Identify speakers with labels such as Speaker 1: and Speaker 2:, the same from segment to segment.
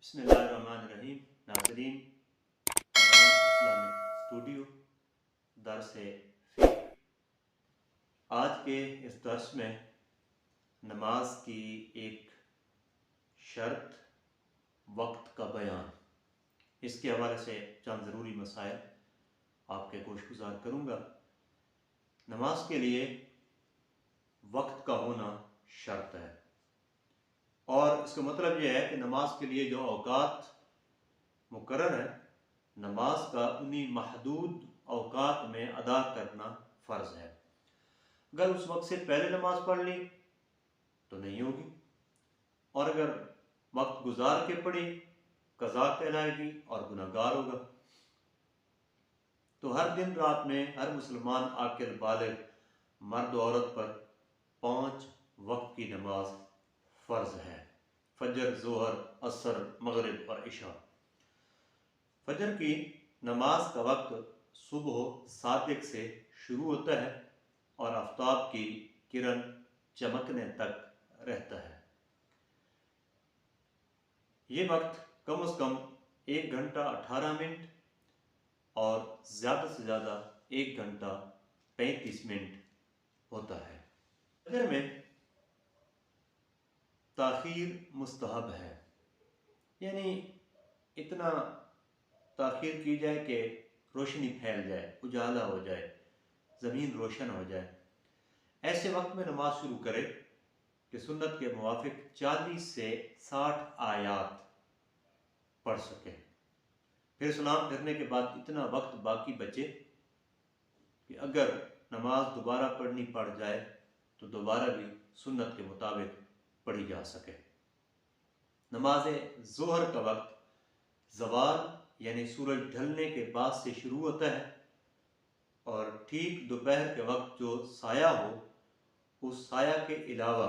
Speaker 1: बिस्मिल्लाहिर्रहमानिर्रहीम। नाज़रीन, Islamic studio दर्स फ़िक़्ह। आज के इस दर्स में नमाज की एक शर्त, वक्त का बयान, इसके हवाले से चंद ज़रूरी मसाइल आपके गोशगुजार करूँगा। नमाज के लिए वक्त का होना शर्त है, और इसका मतलब यह है कि नमाज के लिए जो औकात मुकर्रर है, नमाज का उन्हीं महदूद औकात में अदा करना फ़र्ज़ है। अगर उस वक्त से पहले नमाज पढ़ ली तो नहीं होगी, और अगर वक्त गुजार के पढ़ी कज़ा कहलाएगी और गुनहगार होगा। तो हर दिन रात में हर मुसलमान आकिल बालिग मर्द औरत पर 5 वक्त की नमाज फ़र्ज़ है। फजर, ज़ोहर, असर, मगरिब और इशा। फजर की नमाज का वक्त सुबह सादिक से शुरू होता है और आफ्ताब की किरण चमकने तक रहता है। ये वक्त कम से कम 1 घंटा 18 मिनट और ज़्यादा से ज़्यादा 1 घंटा 35 मिनट होता है। फजर में ताख़ीर मुस्तहब है, यानी इतना ताख़ीर की जाए कि रोशनी फैल जाए, उजाला हो जाए, ज़मीन रोशन हो जाए। ऐसे वक्त में नमाज शुरू करे कि सुन्नत के मुवाफिक 40 से 60 आयात पढ़ सके। फिर सलाम फिरने के बाद इतना वक्त बाकी बचे कि अगर नमाज दोबारा पढ़नी पड़ जाए तो दोबारा भी सुन्नत के मुताबिक पढ़ी जा सके। नमाज ज़ोहर का वक्त ज़वाल यानी सूरज ढलने के बाद से शुरू होता है, और ठीक दोपहर के वक्त जो साया हो, उस साया के अलावा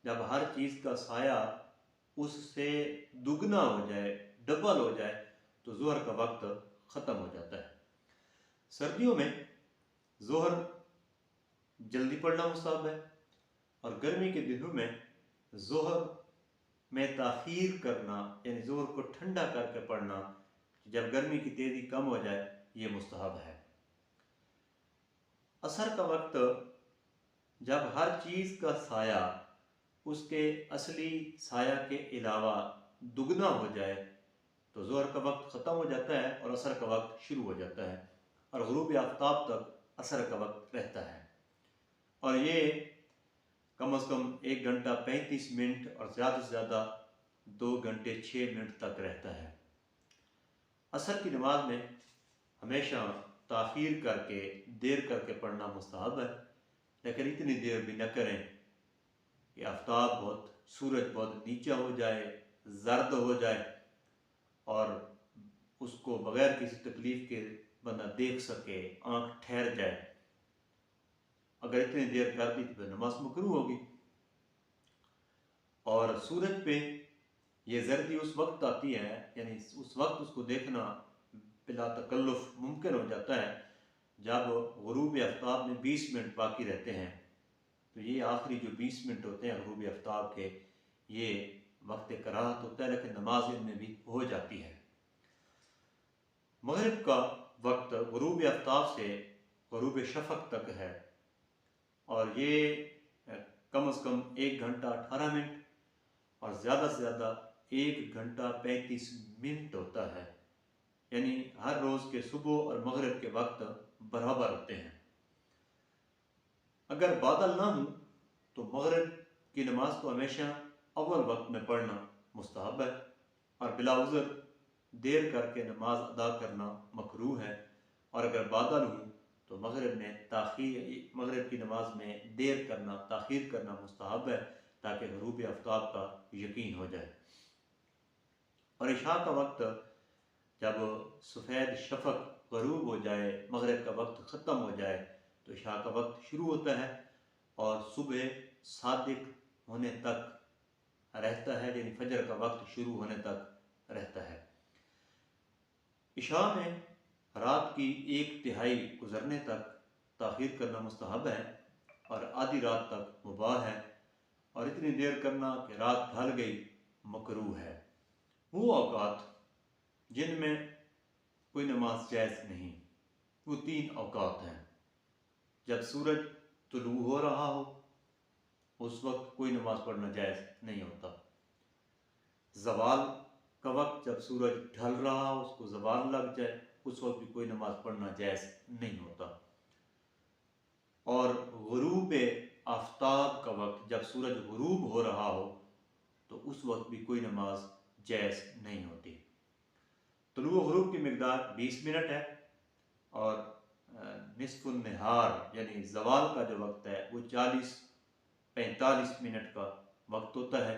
Speaker 1: जब हर चीज़ का साया उससे दुगना हो जाए, डबल हो जाए, तो ज़ोहर का वक्त ख़त्म हो जाता है। सर्दियों में ज़ोहर जल्दी पढ़ना मुस्तहब है, और गर्मी के दिनों में ज़ोहर में ताख़ीर करना यानी ज़ोहर को ठंडा करके पढ़ना, जब गर्मी की तेज़ी कम हो जाए, ये मुस्तहब है। असर का वक्त जब हर चीज़ का साया उसके असली साया के अलावा दुगना हो जाए तो ज़ोहर का वक्त ख़त्म हो जाता है और असर का वक्त शुरू हो जाता है, और ग़ुरूब आफ्ताब तक असर का वक्त रहता है। और ये कम से कम 1 घंटा 35 मिनट और ज़्यादा से ज़्यादा 2 घंटे 6 मिनट तक रहता है। असर की नमाज में हमेशा ताख़ीर करके, देर करके पढ़ना मुस्तहब है, लेकिन इतनी देर भी न करें कि आफ्ताब सूरज बहुत नीचा हो जाए, जर्द हो जाए, और उसको बग़ैर किसी तकलीफ़ के बंदा देख सके, आँख ठहर जाए। अगर इतनी देर कर दी तो नमाज मकरूह होगी। और सूरज पे ये जर्दी उस वक्त आती है, यानी उस वक्त उसको देखना बिला तकल्लुफ़ मुमकिन हो जाता है जब ग़ुरूब आफ्ताब में 20 मिनट बाकी रहते हैं। तो ये आखिरी जो 20 मिनट होते हैं ग़ुरूब आफ्ताब के, ये वक्त कराहत होता है, लेकिन नमाज इनमें भी हो जाती है। मग़रिब का वक्त ग़ुरूब आफ्ताब से ग़ुरूब शफ़क़ तक है, और ये कम से कम 1 घंटा 18 मिनट और ज़्यादा से ज़्यादा 1 घंटा 35 मिनट होता है। यानी हर रोज़ के सुबह और मग़रिब के वक्त बराबर होते हैं। अगर बादल ना हो तो मग़रिब की नमाज को हमेशा अव्वल वक्त में पढ़ना मुस्तहब है, और बिला उज़र देर करके नमाज अदा करना मकरूह है। और अगर बादल हो तो मग़रिब की नमाज में देर करना, ताख़ीर करना मुस्तहब है, ताकि ग़ुरूब आफ्ताब का यकीन हो जाए। और इशा का वक्त जब सफ़ेद शफ़क़ ग़रूब हो जाए, मग़रिब का वक्त ख़त्म हो जाए, तो इशा का वक्त शुरू होता है और सुबह सादिक होने तक रहता है, यानी फजर का वक्त शुरू होने तक रहता है। इशा में रात की 1/3 गुज़रने तक ताख़ीर करना मुस्तहब है, और आधी रात तक मुबाह है, और इतनी देर करना कि रात ढल गई मकरूह है। وہ اوقات جن میں کوئی نماز جائز نہیں، وہ 3 اوقات ہیں۔ جب سورج طلوع ہو رہا ہو اس وقت کوئی نماز پڑھنا جائز نہیں ہوتا۔ زوال کا وقت جب سورج ڈھل رہا ہو، اس کو زوال لگ جائے، اس وقت بھی کوئی نماز پڑھنا جائز نہیں ہوتا۔ اور غروب آفتاب کا وقت جب سورج غروب ہو رہا ہو تو اس وقت بھی کوئی نماز جائز نہیں ہوتی۔ طلوع و غروب کی مقدار 20 منٹ ہے، اور نصف النہار یعنی زوال کا جو وقت ہے وہ 40-45 منٹ کا وقت ہوتا ہے۔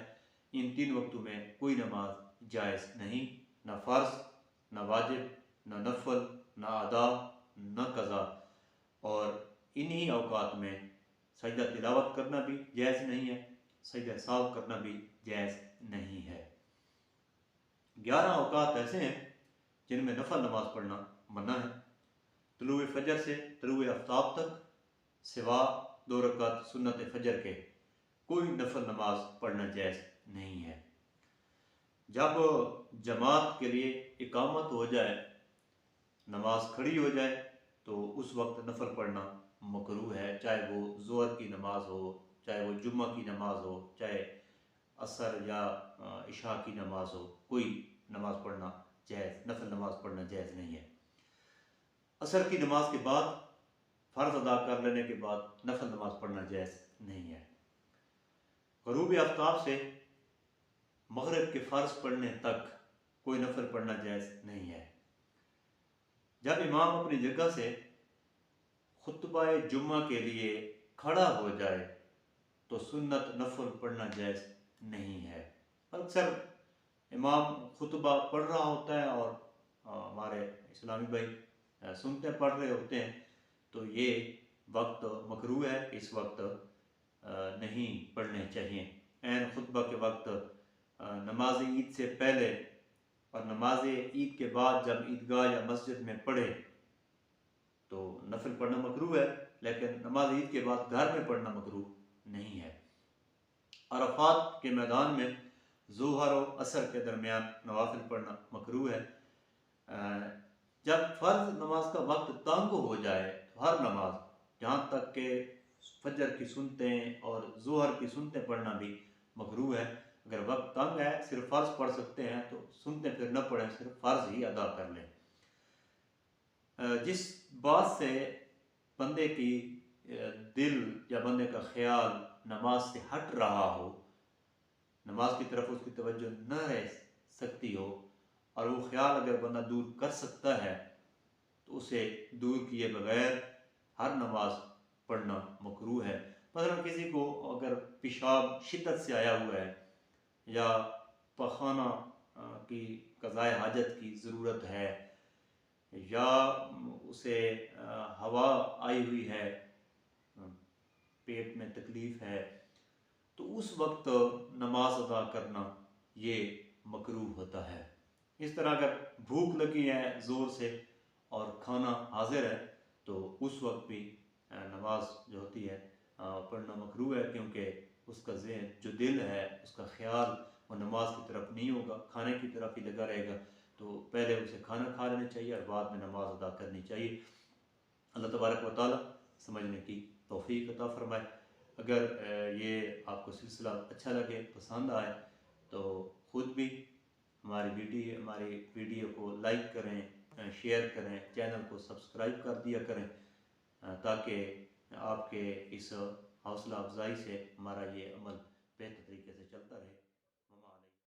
Speaker 1: ان 3 وقتوں میں کوئی نماز جائز نہیں، نہ فرض، نہ واجب، نہ نفل، نہ ادا، نہ قضا۔ اور انہی اوقات میں سجدہ تلاوت کرنا بھی جائز نہیں ہے، سجدہ سہو کرنا بھی جائز نہیں ہے۔ 11 اوقات ایسے ہیں جن میں نفل نماز پڑھنا منع ہے۔ طلوع فجر سے طلوع آفتاب تک سوا 2 رکعت سنت فجر کے کوئی نفل نماز پڑھنا جائز نہیں ہے۔ جب جماعت کے لیے اقامت ہو جائے، نماز کھڑی ہو جائے، تو اس وقت نفل پڑھنا مکروہ ہے، چاہے وہ ظہر کی نماز ہو، چاہے وہ جمعہ کی نماز ہو، چاہے عصر یا عشاء کی نماز ہو، کوئی نماز پڑھنا جائز، نفل نماز پڑھنا جائز نہیں ہے۔ عصر کی نماز کے بعد فرض ادا کر لینے کے بعد نفل نماز پڑھنا جائز نہیں ہے۔ غروب آفتاب سے مغرب کے فرض پڑھنے تک کوئی نفل پڑھنا جائز نہیں ہے۔ جب امام اپنی جگہ سے خطبہ جمعہ کے لیے کھڑا ہو جائے تو سنت نفل پڑھنا جائز نہیں ہے۔ اکثر امام خطبہ پڑھ رہا ہوتا ہے اور ہمارے اسلامی بھائی سنتے پڑھ رہے ہوتے ہیں، تو یہ وقت مکروہ ہے، اس وقت نہیں پڑھنے چاہیے۔ عین خطبہ کے وقت نماز عید سے پہلے اور نماز عید کے بعد جب عیدگاہ یا مسجد میں پڑھے تو نفل پڑھنا مکروہ ہے، لیکن نماز عید کے بعد گھر میں پڑھنا مکروہ نہیں ہے۔ عرفات کے میدان میں ظہر و عصر کے درمیان نوافل پڑھنا مکروہ ہے۔ جب فرض نماز کا وقت تنگ ہو جائے تو ہر نماز، جہاں تک کہ فجر کی سنتیں اور ظہر کی سنتیں پڑھنا بھی مکروہ ہے۔ اگر وقت تنگ ہے، صرف فرض پڑھ سکتے ہیں تو سنتیں پھر نہ پڑھیں، صرف فرض ہی ادا کر لیں۔ جس بات سے بندے کی دل یا بندے کا خیال نماز سے ہٹ رہا ہو، نماز کی طرف اس کی توجہ نہ رہ سکتی ہو، اور وہ خیال اگر بندہ دور کر سکتا ہے تو اسے دور کیے بغیر ہر نماز پڑھنا مکروہ ہے۔ مثلا کسی کو اگر پیشاب شدت سے آیا ہوا ہے یا پخانہ کی قضائے حاجت کی ضرورت ہے، یا اسے ہوا آئی ہوئی ہے، پیٹ میں تکلیف ہے، تو اس وقت نماز ادا کرنا یہ مکروہ ہوتا ہے۔ اس طرح اگر بھوک لگی ہے زور سے اور کھانا حاضر ہے تو اس وقت بھی نماز جو ہوتی ہے پڑھنا مکروہ ہے، کیونکہ اس کا ذہن جو دل ہے اس کا خیال وہ نماز کی طرف نہیں ہوگا، کھانے کی طرف ہی لگا رہے گا۔ تو پہلے اسے کھانا کھا لینا چاہیے اور بعد میں نماز ادا کرنی چاہیے۔ اللہ تبارک و تعالیٰ سمجھنے کی توفیق عطا فرمائے۔ اگر یہ آپ کو سلسلہ اچھا لگے، پسند آئے، تو خود بھی ہماری ویڈیو کو لائک کریں، شیئر کریں، چینل کو سبسکرائب کر دیا کریں، تاکہ آپ کے اس حوصلہ افزائی سے ہمارا یہ عمل بہتر طریقے سے چلتا رہے۔